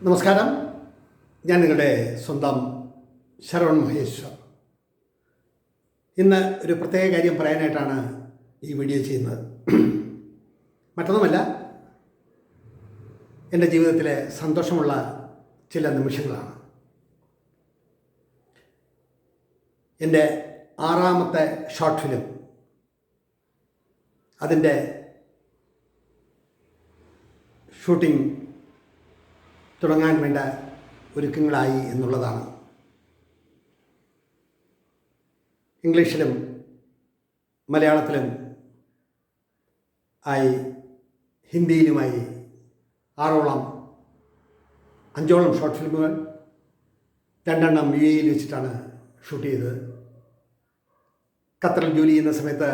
നമസ്കാരം. ഞാൻ നിങ്ങളുടെ സ്വന്തം ശരവൺ മഹേശ്വർ. ഇന്ന് ഒരു പ്രത്യേക കാര്യം പറയാനായിട്ടാണ് ഈ വീഡിയോ ചെയ്യുന്നത്. മറ്റൊന്നുമല്ല, എൻ്റെ ജീവിതത്തിലെ സന്തോഷമുള്ള ചില നിമിഷങ്ങളാണ്. എൻ്റെ 6ാമത്തെ ഷോർട്ട് ഫിലിം, അതിൻ്റെ ഷൂട്ടിംഗ് തുടങ്ങാൻ വേണ്ട ഒരുക്കങ്ങളായി എന്നുള്ളതാണ്. ഇംഗ്ലീഷിലും മലയാളത്തിലും ആയി ഹിന്ദിയിലുമായി 5ഓളം ഷോർട്ട് ഫിലിമുകൾ, 2 UAE വെച്ചിട്ടാണ് ഷൂട്ട് ചെയ്തത്. ഖത്തറിൽ ജോലി ചെയ്യുന്ന സമയത്ത്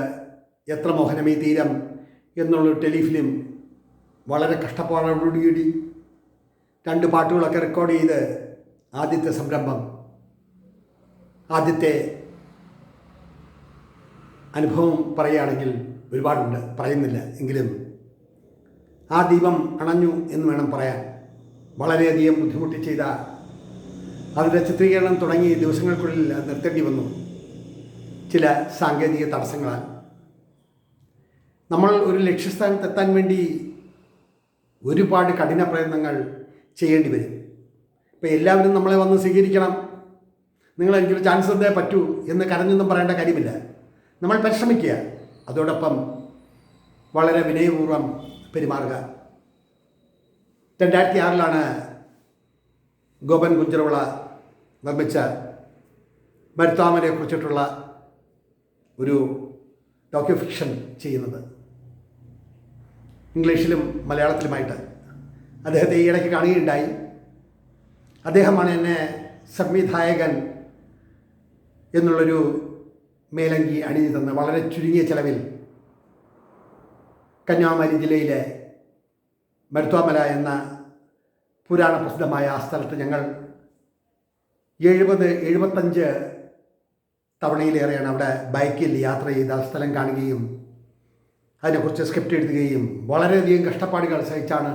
എത്ര മോഹനമീ തീരം എന്നുള്ളൊരു ടെലിഫിലിം വളരെ കഷ്ടപ്പാടോടുകൂടി 2 പാട്ടുകളൊക്കെ റെക്കോർഡ് ചെയ്ത് ആദ്യത്തെ സംരംഭം, ആദ്യത്തെ അനുഭവം പറയുകയാണെങ്കിൽ ഒരുപാടുണ്ട്, പറയുന്നില്ല എങ്കിലും ആ ദീപം അണഞ്ഞു എന്ന് വേണം പറയാൻ. വളരെയധികം ബുദ്ധിമുട്ടി ചെയ്ത അതിൻ്റെ ചിത്രീകരണം തുടങ്ങി ദിവസങ്ങൾക്കുള്ളിൽ അത് നിർത്തേണ്ടി വന്നു, ചില സാങ്കേതിക തടസ്സങ്ങളാൽ. നമ്മൾ ഒരു ലക്ഷ്യസ്ഥാനത്തെത്താൻ വേണ്ടി ഒരുപാട് കഠിന പ്രയത്നങ്ങൾ ചെയ്യേണ്ടി വരും. ഇപ്പോൾ എല്ലാവരും നമ്മളെ വന്ന് സ്വീകരിക്കണം, നിങ്ങൾ എനിക്കൊരു ചാൻസ് തന്നേ പറ്റൂ എന്ന് കരഞ്ഞൊന്നും പറയേണ്ട കാര്യമില്ല. നമ്മൾ പരിശ്രമിക്കുക, അതോടൊപ്പം വളരെ വിനയപൂർവ്വം പെരുമാറുക. 2006 ഗോപൻ ഗുജ്റോള നിർമ്മിച്ച മരുത്താമനെ കുറിച്ചിട്ടുള്ള ഒരു ഡോക്യു ഫിക്ഷൻ ചെയ്യുന്നത്, ഇംഗ്ലീഷിലും മലയാളത്തിലുമായിട്ട്. അദ്ദേഹത്തെ ഈ ഇടയ്ക്ക് കാണുകയുണ്ടായി. അദ്ദേഹമാണ് എന്നെ സംവിധായകൻ എന്നുള്ളൊരു മേലങ്കി അണിഞ്ഞു തന്ന് വളരെ ചുരുങ്ങിയ ചെലവിൽ കന്യാകുമാരി ജില്ലയിലെ മരുത്വാമല എന്ന പുരാണ പ്രസിദ്ധമായ ആ സ്ഥലത്ത് ഞങ്ങൾ 70-75 തവണയിലേറെയാണ് അവിടെ ബൈക്കിൽ യാത്ര ചെയ്ത് ആ സ്ഥലം കാണുകയും അതിനെക്കുറിച്ച് സ്ക്രിപ്റ്റ് എഴുതുകയും വളരെയധികം കഷ്ടപ്പാടുകൾ സഹിച്ചാണ്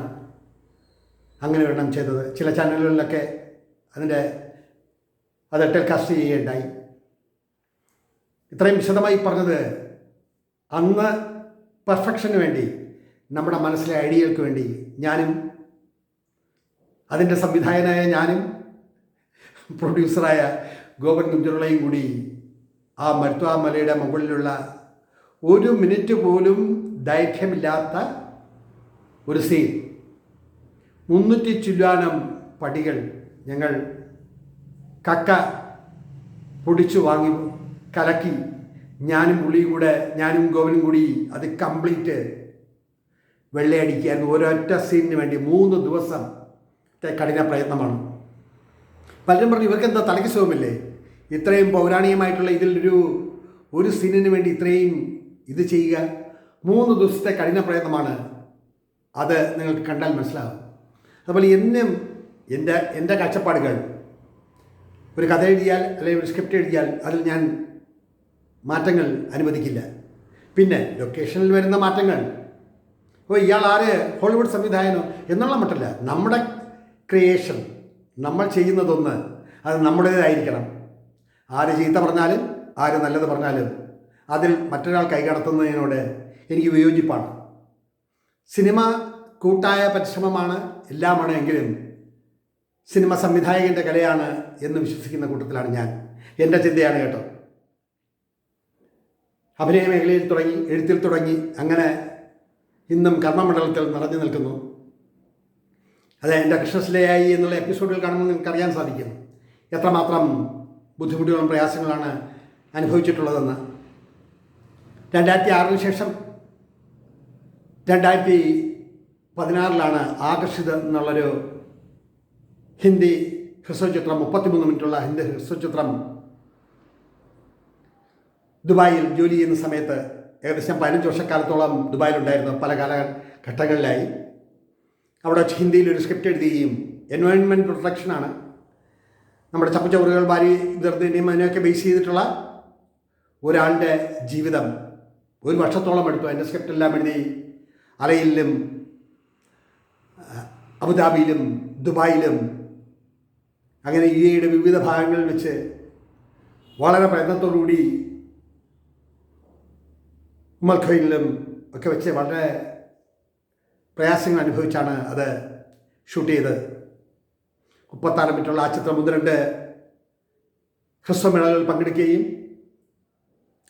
അങ്ങനെ ഒരെണ്ണം ചെയ്തത്. ചില ചാനലുകളിലൊക്കെ അത് ടെലികാസ്റ്റ് ചെയ്യുകയുണ്ടായി. ഇത്രയും വിശദമായി പറഞ്ഞത്, അന്ന് പെർഫെക്ഷന് വേണ്ടി, നമ്മുടെ മനസ്സിലെ ഐഡിയകൾക്ക് വേണ്ടി ഞാനും അതിൻ്റെ സംവിധായകനായ ഞാനും പ്രൊഡ്യൂസറായ ഗോപൻ ഗുജ്റോളയും കൂടി ആ മരുത്വാമലയുടെ മുകളിലുള്ള 1 മിനിറ്റ് പോലും ദൈർഘ്യമില്ലാത്ത ഒരു സീൻ, 300 ചില്ലാനം പടികൾ ഞങ്ങൾ കക്ക പൊടിച്ചു വാങ്ങി കലക്കി ഞാനും ഗോവനും കൂടി അത് കംപ്ലീറ്റ് വെള്ളയടിക്കുകയായിരുന്നു. ഒരൊറ്റ സീനിന് വേണ്ടി 3 ദിവസത്തെ കഠിന പ്രയത്നമാണ്. പലരും പറഞ്ഞു, ഇവർക്ക് എന്താ തലയ്ക്ക് സുഖമില്ലേ, ഇത്രയും പൗരാണികമായിട്ടുള്ള ഒരു സീനിന് വേണ്ടി ഇത്രയും ഇത് ചെയ്യുക? 3 ദിവസത്തെ കഠിന പ്രയത്നമാണ്. അത് നിങ്ങൾക്ക് കണ്ടാൽ മനസ്സിലാകും. അതുപോലെ എന്നും എൻ്റെ കാഴ്ചപ്പാടുകൾ, ഒരു കഥ എഴുതിയാൽ അല്ലെങ്കിൽ ഒരു സ്ക്രിപ്റ്റ് എഴുതിയാൽ അതിൽ ഞാൻ മാറ്റങ്ങൾ അനുവദിക്കില്ല. പിന്നെ ലൊക്കേഷനിൽ വരുന്ന മാറ്റങ്ങൾ, ഇയാൾ ആര്, ഹോളിവുഡ് സംവിധായകനോ എന്നുള്ള മട്ടല്ല. നമ്മുടെ ക്രിയേഷൻ, നമ്മൾ ചെയ്യുന്നതൊന്ന്, അത് നമ്മുടേതായിരിക്കണം. ആര് ചീത്ത പറഞ്ഞാലും ആര് നല്ലത് പറഞ്ഞാലും അതിൽ മറ്റൊരാൾ കൈകടത്തുന്നതിനോട് എനിക്ക് വിയോജിപ്പാണ്. സിനിമ കൂട്ടായ പരിശ്രമമാണ്, എല്ലാമാണ്. എങ്കിലും സിനിമ സംവിധായകൻ്റെ കലയാണ് എന്ന് വിശ്വസിക്കുന്ന കൂട്ടത്തിലാണ് ഞാൻ. എൻ്റെ ചിന്തയാണ് കേട്ടോ. അഭിനയ മേഖലയിൽ തുടങ്ങി, എഴുത്തിൽ തുടങ്ങി, അങ്ങനെ ഇന്നും കർമ്മമണ്ഡലത്തിൽ നിറഞ്ഞു നിൽക്കുന്നു. അത് എൻ്റെ കൃഷ്ണശ്ലയായി എന്നുള്ള എപ്പിസോഡുകൾ കാണുമ്പോൾ നിങ്ങൾക്കറിയാൻ സാധിക്കും എത്രമാത്രം ബുദ്ധിമുട്ടുകളും പ്രയാസങ്ങളാണ് അനുഭവിച്ചിട്ടുള്ളതെന്ന്. 2006 ശേഷം 2016 ആകർഷിത് എന്നുള്ളൊരു ഹിന്ദി ഹ്രസ്വചിത്രം, 33 മിനിറ്റുള്ള ഹിന്ദി ഹ്രസ്വചിത്രം ദുബായിൽ ജോലി ചെയ്യുന്ന സമയത്ത് ഏകദേശം 15 വർഷക്കാലത്തോളം ദുബായിലുണ്ടായിരുന്നു. പല കാലഘട്ടങ്ങളിലായി അവിടെ ഹിന്ദിയിലൊരു സ്ക്രിപ്റ്റ് എഴുതുകയും, എൻവയോൺമെൻറ്റ് പ്രൊട്ടക്ഷനാണ്, നമ്മുടെ ചപ്പുചവറുകൾ വാരി നിർദ്ദിനെയും അതിനെയൊക്കെ ബേസ് ചെയ്തിട്ടുള്ള ഒരാളുടെ ജീവിതം 1 വർഷത്തോളം എടുത്തു. അതിൻ്റെ സ്ക്രിപ്റ്റ് എല്ലാം എഴുതി അലയിലും അബുദാബിയിലും ദുബായിലും അങ്ങനെ UAE വിവിധ ഭാഗങ്ങളിൽ വെച്ച് വളരെ പ്രയത്നത്തോടുകൂടി ഉമ്മൽഖയിലും ഒക്കെ വെച്ച് വളരെ പ്രയാസങ്ങൾ അനുഭവിച്ചാണ് അത് ഷൂട്ട് ചെയ്തത്. 36 മിനിറ്റുള്ള ആ ചിത്രം 1-2 ഹ്രസ്വമേളകളിൽ പങ്കെടുക്കുകയും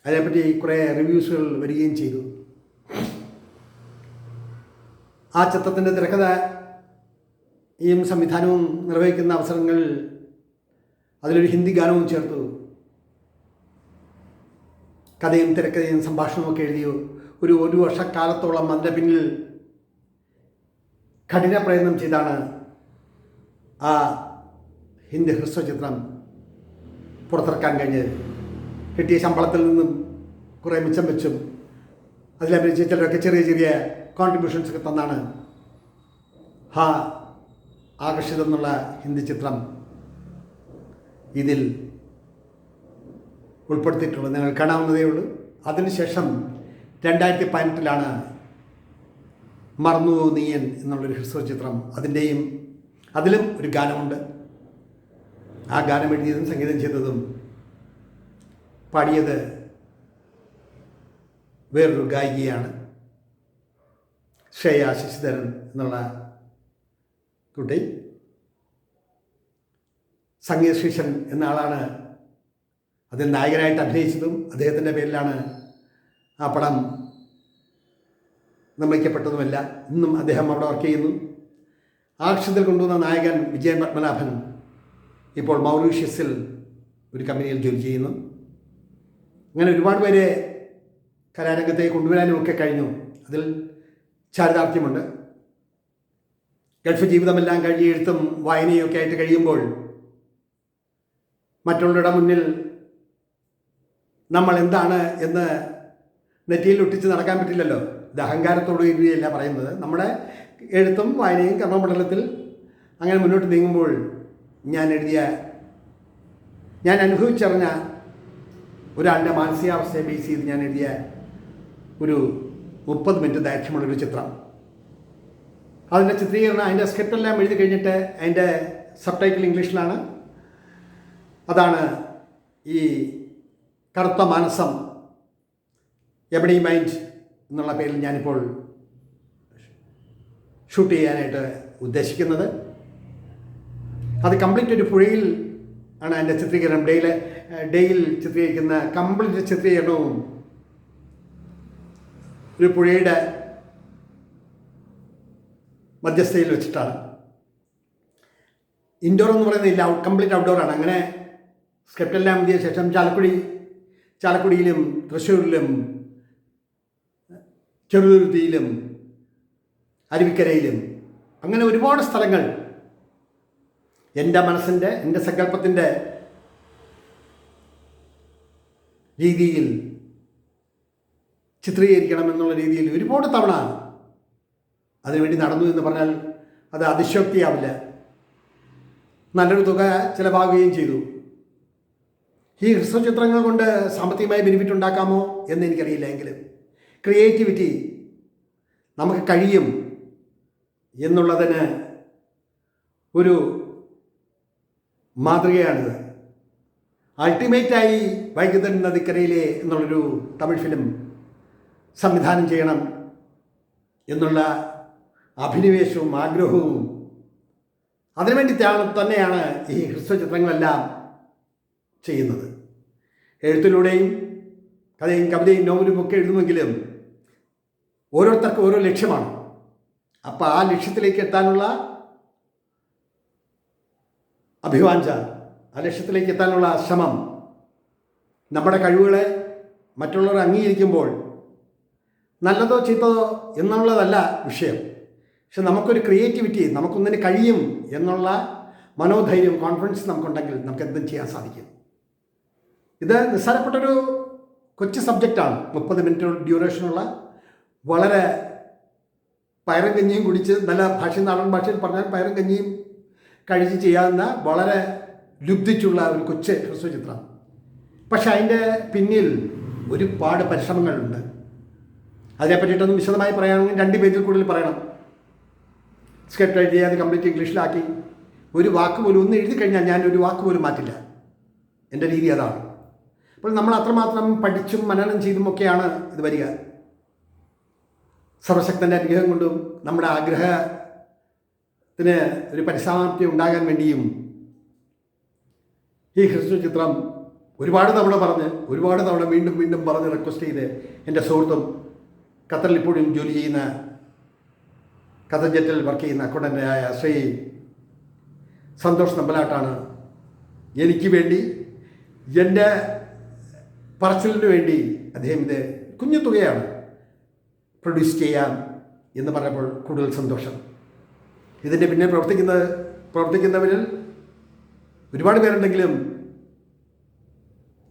അതിനെപ്പറ്റി കുറേ റിവ്യൂസുകൾ വരികയും ചെയ്തു. ആ ചിത്രത്തിൻ്റെ തിരക്കഥയും സംവിധാനവും നിർവഹിക്കുന്ന അവസരങ്ങളിൽ അതിലൊരു ഹിന്ദി ഗാനവും ചേർത്തു. കഥയും തിരക്കഥയും സംഭാഷണമൊക്കെ എഴുതിയോ ഒരു വർഷക്കാലത്തോളം അതിൻ്റെ പിന്നിൽ കഠിന പ്രയത്നം ചെയ്താണ് ആ ഹിന്ദി ഹ്രസ്വചിത്രം പുറത്തിറക്കാൻ കഴിഞ്ഞത്. കിട്ടിയ ശമ്പളത്തിൽ നിന്നും കുറേ മിച്ചം വെച്ചും അതിലഭിനയിച്ച ചിലരൊക്കെ ചെറിയ ചെറിയ കോൺട്രിബ്യൂഷൻസൊക്കെ തന്നാണ് ആകർഷിതം എന്നുള്ള ഹിന്ദി ചിത്രം ഇതിൽ ഉൾപ്പെടുത്തിയിട്ടുള്ളത്. നിങ്ങൾ കാണാവുന്നതേ ഉള്ളൂ. അതിനുശേഷം 2018 മറന്നു നീയൻ എന്നുള്ളൊരു ഹ്രസ്വചിത്രം, അതിലും ഒരു ഗാനമുണ്ട്. ആ ഗാനം എഴുതിയതും സംഗീതം ചെയ്തതും പാടിയത് വേറൊരു ഗായികയാണ്, ശ്രേയ ശശിധരൻ എന്നുള്ള കുട്ടി. സംഗീത ശ്രീശൻ എന്ന ആളാണ് അതിൽ നായകനായിട്ട് അഭിനയിച്ചതും. അദ്ദേഹത്തിൻ്റെ പേരിലാണ് ആ പടം നിർമ്മിക്കപ്പെട്ടതുമല്ല. ഇന്നും അദ്ദേഹം അവിടെ വർക്ക് ചെയ്യുന്നു. ആക്ഷത്തിൽ കൊണ്ടുവന്ന നായകൻ വിജയൻ പത്മനാഭൻ ഇപ്പോൾ മൗറീഷ്യസിൽ ഒരു കമ്പനിയിൽ ജോലി ചെയ്യുന്നു. അങ്ങനെ ഒരുപാട് പേരെ കലാരംഗത്തേക്ക് കൊണ്ടുവരാനുമൊക്കെ കഴിഞ്ഞു. അതിൽ ചാരിതാർത്ഥ്യമുണ്ട്. ഗൾഫ് ജീവിതമെല്ലാം കഴിഞ്ഞ് എഴുത്തും വായനയൊക്കെ ആയിട്ട് കഴിയുമ്പോൾ മറ്റുള്ളവരുടെ മുന്നിൽ നമ്മൾ എന്താണ് എന്ന് നെറ്റിയിൽ ഒട്ടിച്ച് നടക്കാൻ പറ്റില്ലല്ലോ. ഇത് അഹങ്കാരത്തോടു കൂടിയല്ല പറയുന്നത്. നമ്മുടെ എഴുത്തും വായനയും കർമ്മമണ്ഡലത്തിൽ അങ്ങനെ മുന്നോട്ട് നീങ്ങുമ്പോൾ ഞാൻ അനുഭവിച്ചറിഞ്ഞ ഒരാളുടെ മാനസികാവസ്ഥയെ ബേസ് ചെയ്ത് ഞാൻ എഴുതിയ ഒരു 30 മിനിറ്റ് ദൈർഘ്യമുള്ളൊരു ചിത്രം. അതിൻ്റെ ചിത്രീകരണം, അതിൻ്റെ സ്ക്രിപ്റ്റെല്ലാം എഴുതി കഴിഞ്ഞിട്ട് അതിൻ്റെ സബ് ടൈറ്റിൽ ഇംഗ്ലീഷിലാണ്. അതാണ് ഈ കറുത്ത മാനസം എബണി മൈൻഡ് എന്നുള്ള പേരിൽ ഞാനിപ്പോൾ ഷൂട്ട് ചെയ്യാനായിട്ട് ഉദ്ദേശിക്കുന്നത്. അത് കംപ്ലീറ്റ് ഒരു പുഴയിൽ ആണ് അതിൻ്റെ ചിത്രീകരണം. ഡേയിൽ ചിത്രീകരിക്കുന്ന കംപ്ലീറ്റ് ചിത്രീകരണവും ഒരു പുഴയുടെ മധ്യസ്ഥയിൽ വെച്ചിട്ടാണ്. ഇൻഡോർ എന്ന് പറയുന്നില്ല, കംപ്ലീറ്റ് ഔട്ട്ഡോറാണ്. അങ്ങനെ സ്ക്രിപ്റ്റെല്ലാം എഴുതിയ ശേഷം ചാലക്കുടിയിലും തൃശ്ശൂരിലും ചെറുതുരുത്തിയിലും അരുവിക്കരയിലും അങ്ങനെ ഒരുപാട് സ്ഥലങ്ങൾ എൻ്റെ മനസ്സിൻ്റെ, എൻ്റെ സങ്കല്പത്തിൻ്റെ രീതിയിൽ ചിത്രീകരിക്കണമെന്നുള്ള രീതിയിൽ ഒരുപാട് തവണ അതിനുവേണ്ടി നടന്നു എന്ന് പറഞ്ഞാൽ അത് അതിശയോക്തിയാവില്ല. നല്ലൊരു തുക ചിലവാകുകയും ചെയ്തു. ഈ ഹ്രസ്വചിത്രങ്ങൾ കൊണ്ട് സാമ്പത്തികമായി ബെനിഫിറ്റ് ഉണ്ടാക്കാമോ എന്ന് എനിക്കറിയില്ല. എങ്കിലും ക്രിയേറ്റിവിറ്റി നമുക്ക് കഴിയും എന്നുള്ളതിന് ഒരു മാതൃകയാണിത്. അൾട്ടിമേറ്റായി വൈകുന്നേരം നദിക്കരയിലെ എന്നുള്ളൊരു തമിഴ് ഫിലിം സംവിധാനം ചെയ്യണം എന്നുള്ള അഭിനിവേശവും ആഗ്രഹവും അതിനുവേണ്ടി തന്നെയാണ് ഈ ഹ്രസ്വചിത്രങ്ങളെല്ലാം ചെയ്യുന്നത്. എഴുത്തിലൂടെയും കഥയും കവിതയും നോവലും ഒക്കെ എഴുതുമെങ്കിലും ഓരോരുത്തർക്കും ഓരോ ലക്ഷ്യമാണ്. അപ്പോൾ ആ ലക്ഷ്യത്തിലേക്ക് എത്താനുള്ള അഭിവാഞ്ച, ആ ലക്ഷ്യത്തിലേക്ക് എത്താനുള്ള ശ്രമം, നമ്മുടെ കഴിവുകളെ മറ്റുള്ളവർ അംഗീകരിക്കുമ്പോൾ നല്ലതോ ചീത്തതോ എന്നുള്ളതല്ല വിഷയം. പക്ഷെ നമുക്കൊരു ക്രിയേറ്റിവിറ്റി, നമുക്കൊന്നിന് കഴിയും എന്നുള്ള മനോധൈര്യം, കോൺഫിഡൻസ് നമുക്കുണ്ടെങ്കിൽ നമുക്ക് എന്തും ചെയ്യാൻ സാധിക്കും. ഇത് നിസ്സാരപ്പെട്ടൊരു കൊച്ചു സബ്ജക്റ്റാണ്. 30 മിനിറ്റ് ഡ്യൂറേഷനുള്ള, വളരെ പയറും കഞ്ഞിയും കുടിച്ച്, നല്ല നാടൻ ഭാഷയിൽ പറഞ്ഞാൽ പയറും കഞ്ഞിയും കഴിച്ച് ചെയ്യാവുന്ന വളരെ ലുബ്ധിച്ചുള്ള ഒരു കൊച്ചു ഹ്രസ്വചിത്രം. പക്ഷെ അതിൻ്റെ പിന്നിൽ ഒരുപാട് പരിശ്രമങ്ങളുണ്ട്. അതിനെപ്പറ്റിയിട്ടൊന്നും വിശദമായി പറയുകയാണെങ്കിൽ 2 പേജിൽ കൂടുതൽ പറയണം. സ്ക്രിപ്റ്റ് എഴുതി അത് കംപ്ലീറ്റ് ഇംഗ്ലീഷിലാക്കി. ഒരു വാക്ക് പോലും ഒന്ന് എഴുതി കഴിഞ്ഞാൽ ഞാൻ ഒരു വാക്ക് പോലും മാറ്റില്ല. എൻ്റെ രീതി അതാണ്. അപ്പോൾ നമ്മൾ അത്രമാത്രം പഠിച്ചും മനനം ചെയ്തുമൊക്കെയാണ് ഇത് വരിക. സർവശക്തൻ്റെ അനുഗ്രഹം കൊണ്ടും നമ്മുടെ ആഗ്രഹത്തിന് ഒരു പരിസമാപ്തി ഉണ്ടാകാൻ വേണ്ടിയും ഈ ഹ്രസ്വ ചിത്രം ഒരുപാട് തവണ വീണ്ടും വീണ്ടും പറഞ്ഞ് റിക്വസ്റ്റ് ചെയ്ത് എൻ്റെ സുഹൃത്തും ഖത്തറിൽ ഇപ്പോഴും ജോലി ചെയ്യുന്ന ഖത്തർ ജെറ്റിൽ വർക്ക് ചെയ്യുന്ന അക്കൗണ്ടൻ്റായ ശ്രീ സന്തോഷ് നമ്പലാട്ടാണ് എനിക്ക് വേണ്ടി, എൻ്റെ പറച്ചിലിന് വേണ്ടി അദ്ദേഹം ഇത് കുഞ്ഞു തുകയാണ് പ്രൊഡ്യൂസ് ചെയ്യാം എന്ന് പറഞ്ഞപ്പോൾ കൂടുതൽ സന്തോഷം. ഇതിൻ്റെ പിന്നെ പ്രവർത്തിക്കുന്നവരിൽ ഒരുപാട് പേരുണ്ടെങ്കിലും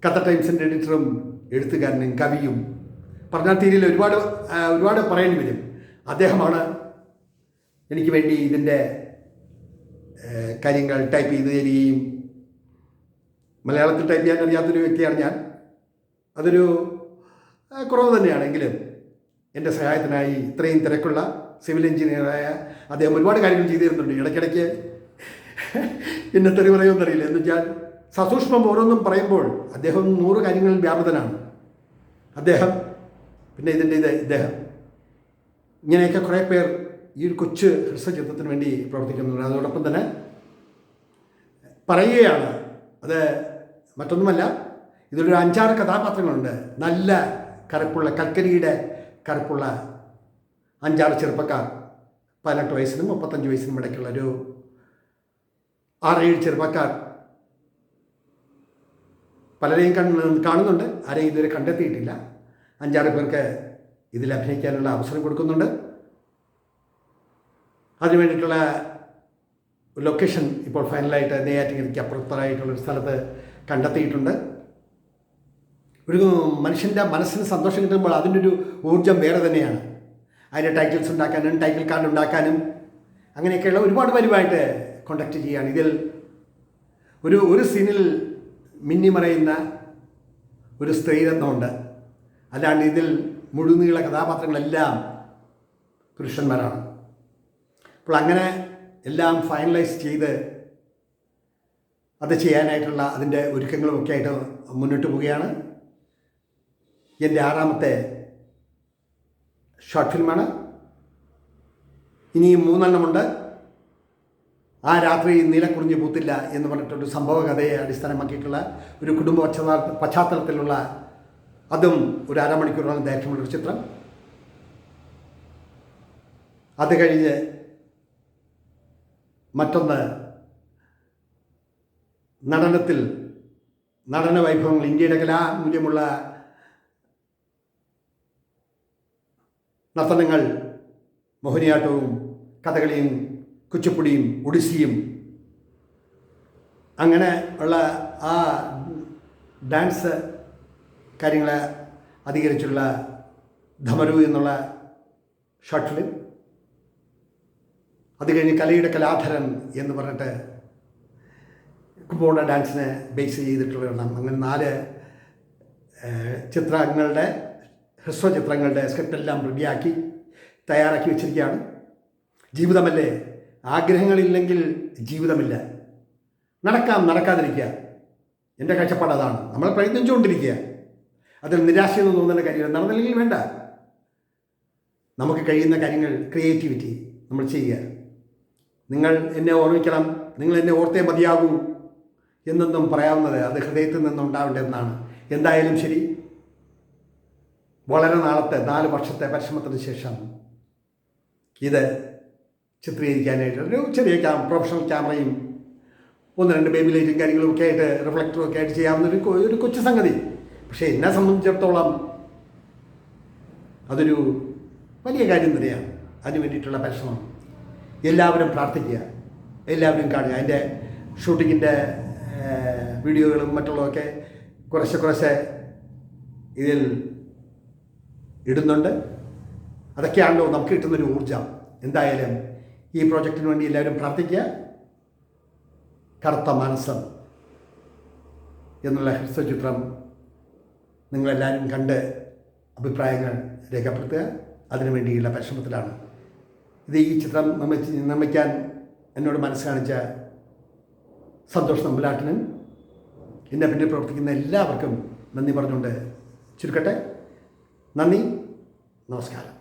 ഖത്തർ ടൈംസിൻ്റെ എഡിറ്ററും എഴുത്തുകാരനും കവിയും പറഞ്ഞാൽ തീരിൽ ഒരുപാട് പറയേണ്ടി വരും. അദ്ദേഹമാണ് എനിക്ക് വേണ്ടി ഇതിൻ്റെ കാര്യങ്ങൾ ടൈപ്പ് ചെയ്ത് തരികയും, മലയാളത്തിൽ ടൈപ്പ് ചെയ്യാൻ അറിയാത്തൊരു വ്യക്തിയാണ് ഞാൻ, അതൊരു കുറവ് തന്നെയാണെങ്കിലും എൻ്റെ സഹായത്തിനായി ഇത്രയും തിരക്കുള്ള സിവിൽ എഞ്ചിനീയറായ അദ്ദേഹം ഒരുപാട് കാര്യങ്ങൾ ചെയ്തു തരുന്നുണ്ട്. ഇടയ്ക്കിടയ്ക്ക് എന്നെ തെറി പറയുമെന്നറിയില്ല. എന്ന് വെച്ചാൽ സസൂക്ഷ്മം ഓരോന്നും പറയുമ്പോൾ അദ്ദേഹം 100 കാര്യങ്ങളിൽ വ്യാപൃതനാണ്. അദ്ദേഹം പിന്നെ ഇദ്ദേഹം ഇങ്ങനെയൊക്കെ കുറേ പേർ ഈ ഒരു കൊച്ചു ഹ്രസ്വചിത്രത്തിന് വേണ്ടി പ്രവർത്തിക്കുന്നുണ്ട്. അതോടൊപ്പം തന്നെ പറയുകയാണ്, അത് മറ്റൊന്നുമല്ല, ഇതിലൊരു 5-6 കഥാപാത്രങ്ങളുണ്ട്. നല്ല കറുപ്പുള്ള, കൽക്കരിയുടെ കറുപ്പുള്ള 5-6 ചെറുപ്പക്കാർ, 18 വയസ്സിനും 35 വയസ്സിനും ഇടയ്ക്കുള്ള ഒരു 6-7 ചെറുപ്പക്കാർ. പലരെയും കാണുന്നുണ്ട്, ആരെയും ഇതുവരെ കണ്ടെത്തിയിട്ടില്ല. 5-6 പേർക്ക് ഇതിൽ അഭിനയിക്കാനുള്ള അവസരം കൊടുക്കുന്നുണ്ട്. അതിനു വേണ്ടിയിട്ടുള്ള ലൊക്കേഷൻ ഇപ്പോൾ ഫൈനലായിട്ട് നെയ്യാറ്റിൻകരയ്ക്ക് അപ്പുറത്തായിട്ടുള്ളൊരു സ്ഥലത്ത് കണ്ടെത്തിയിട്ടുണ്ട്. ഒരു മനുഷ്യൻ്റെ മനസ്സിന് സന്തോഷം കിട്ടുമ്പോൾ അതിൻ്റെ ഒരു ഊർജ്ജം വേറെ തന്നെയാണ്. അതിൻ്റെ ടൈറ്റിൽസ് ഉണ്ടാക്കാനും ടൈറ്റിൽ കാർഡ് ഉണ്ടാക്കാനും അങ്ങനെയൊക്കെയുള്ള ഒരുപാട് പരിപാടിയായിട്ട് കോണ്ടാക്ട് ചെയ്യുകയാണ്. ഇതിൽ ഒരു സീനിൽ മിന്നിമറയുന്ന ഒരു സ്ത്രീരത്നമുണ്ട്. അല്ലാണ്ട് ഇതിൽ മുഴുനീള കഥാപാത്രങ്ങളെല്ലാം പുരുഷന്മാരാണ്. അപ്പോൾ അങ്ങനെ എല്ലാം ഫൈനലൈസ് ചെയ്ത് അത് ചെയ്യാനായിട്ടുള്ള അതിൻ്റെ ഒരുക്കങ്ങളുമൊക്കെ ആയിട്ട് മുന്നോട്ട് പോവുകയാണ്. എൻ്റെ 6ാമത്തെ ഷോർട്ട് ഫിലിമാണ്. ഇനിയും 3 എണ്ണമുണ്ട്. ആ രാത്രി നീലക്കുറിഞ്ഞ് പൂത്തില്ല എന്ന് പറഞ്ഞിട്ടൊരു സംഭവ കഥയെ അടിസ്ഥാനമാക്കിയിട്ടുള്ള ഒരു കുടുംബ പശ്ചാത്തലത്തിലുള്ള, അതും ഒരു 1/2 മണിക്കൂറോളം ദൈർഘ്യമുള്ളൊരു ചിത്രം. അത് കഴിഞ്ഞ് മറ്റൊന്ന് നടന വൈഭവങ്ങൾ, ഇന്ത്യയുടെ കലാമൂല്യമുള്ള നർത്തനങ്ങൾ, മോഹിനിയാട്ടവും കഥകളിയും കുച്ചിപ്പുടിയും ഒഡിസിയും അങ്ങനെ ഉള്ള ആ ഡാൻസ് കാര്യങ്ങളെ അധികരിച്ചുള്ള ധമരു എന്നുള്ള ഷോർട്ട് ഫിലിം. അത് കഴിഞ്ഞ് കലയുടെ കലാധരൻ എന്ന് പറഞ്ഞിട്ട് കുമ്പോണ ഡാൻസിനെ ബേസ് ചെയ്തിട്ടുള്ള എണ്ണം. അങ്ങനെ 4 ചിത്രങ്ങളുടെ, ഹ്രസ്വചിത്രങ്ങളുടെ സ്ക്രിപ്റ്റെല്ലാം റെഡിയാക്കി തയ്യാറാക്കി വെച്ചിരിക്കുകയാണ്. ജീവിതമല്ലേ, ആഗ്രഹങ്ങളില്ലെങ്കിൽ ജീവിതമില്ല. നടക്കാതിരിക്കുക, എൻ്റെ കാഴ്ചപ്പാട് അതാണ്. നമ്മൾ പ്രയത്നിച്ചുകൊണ്ടിരിക്കുക, അതിൽ നിരാശയൊന്നും തോന്നുന്ന കാര്യമില്ല. നടന്നില്ലെങ്കിൽ വേണ്ട, നമുക്ക് കഴിയുന്ന കാര്യങ്ങൾ, ക്രിയേറ്റിവിറ്റി നമ്മൾ ചെയ്യുക. നിങ്ങൾ എന്നെ ഓർമ്മിക്കണം, നിങ്ങൾ എന്നെ ഓർത്തേ മതിയാകൂ എന്നൊന്നും പറയാവുന്നത് അത് ഹൃദയത്തിൽ നിന്നുണ്ടാവേണ്ടതെന്നാണ്. എന്തായാലും ശരി, വളരെ നാളത്തെ 4 വർഷത്തെ പരിശ്രമത്തിന് ശേഷം ഇത് ചിത്രീകരിക്കാനായിട്ട് ഒരു ചെറിയ പ്രൊഫഷണൽ ക്യാമറയും 1-2 ബേബി ലൈറ്റും കാര്യങ്ങളും ഒക്കെ ആയിട്ട്, റിഫ്ലക്ടറും ഒക്കെ ആയിട്ട് ചെയ്യാവുന്ന ഒരു കൊച്ചു സംഗതി. പക്ഷേ എന്നെ സംബന്ധിച്ചിടത്തോളം അതൊരു വലിയ കാര്യം തന്നെയാണ്. അതിന് വേണ്ടിയിട്ടുള്ള പരിശ്രമം. എല്ലാവരും പ്രാർത്ഥിക്കുക, എല്ലാവരും കാണുക. അതിൻ്റെ ഷൂട്ടിങ്ങിൻ്റെ വീഡിയോകളും മറ്റുള്ളതൊക്കെ കുറേശ്ശെ ഇതിൽ ഇടുന്നുണ്ട്. അതൊക്കെയാണല്ലോ നമുക്ക് കിട്ടുന്നൊരു ഊർജ്ജം. എന്തായാലും ഈ പ്രോജക്റ്റിന് വേണ്ടി എല്ലാവരും പ്രാർത്ഥിക്കുക. കറുത്ത മാനസം എന്നുള്ള ഹ്രസ്വചിത്രം നിങ്ങളെല്ലാവരും കണ്ട് അഭിപ്രായങ്ങൾ രേഖപ്പെടുത്തുക. അതിനു വേണ്ടിയുള്ള പരിശ്രമത്തിലാണ്. ഈ ചിത്രം നിർമ്മിക്കാൻ എന്നോട് മനസ്സ് കാണിച്ച സന്തോഷ് നമ്പലാട്ടിനും എന്നെ പിന്നിൽ പ്രവർത്തിക്കുന്ന എല്ലാവർക്കും നന്ദി പറഞ്ഞുകൊണ്ട് ചുരുക്കട്ടെ. നന്ദി, നമസ്കാരം.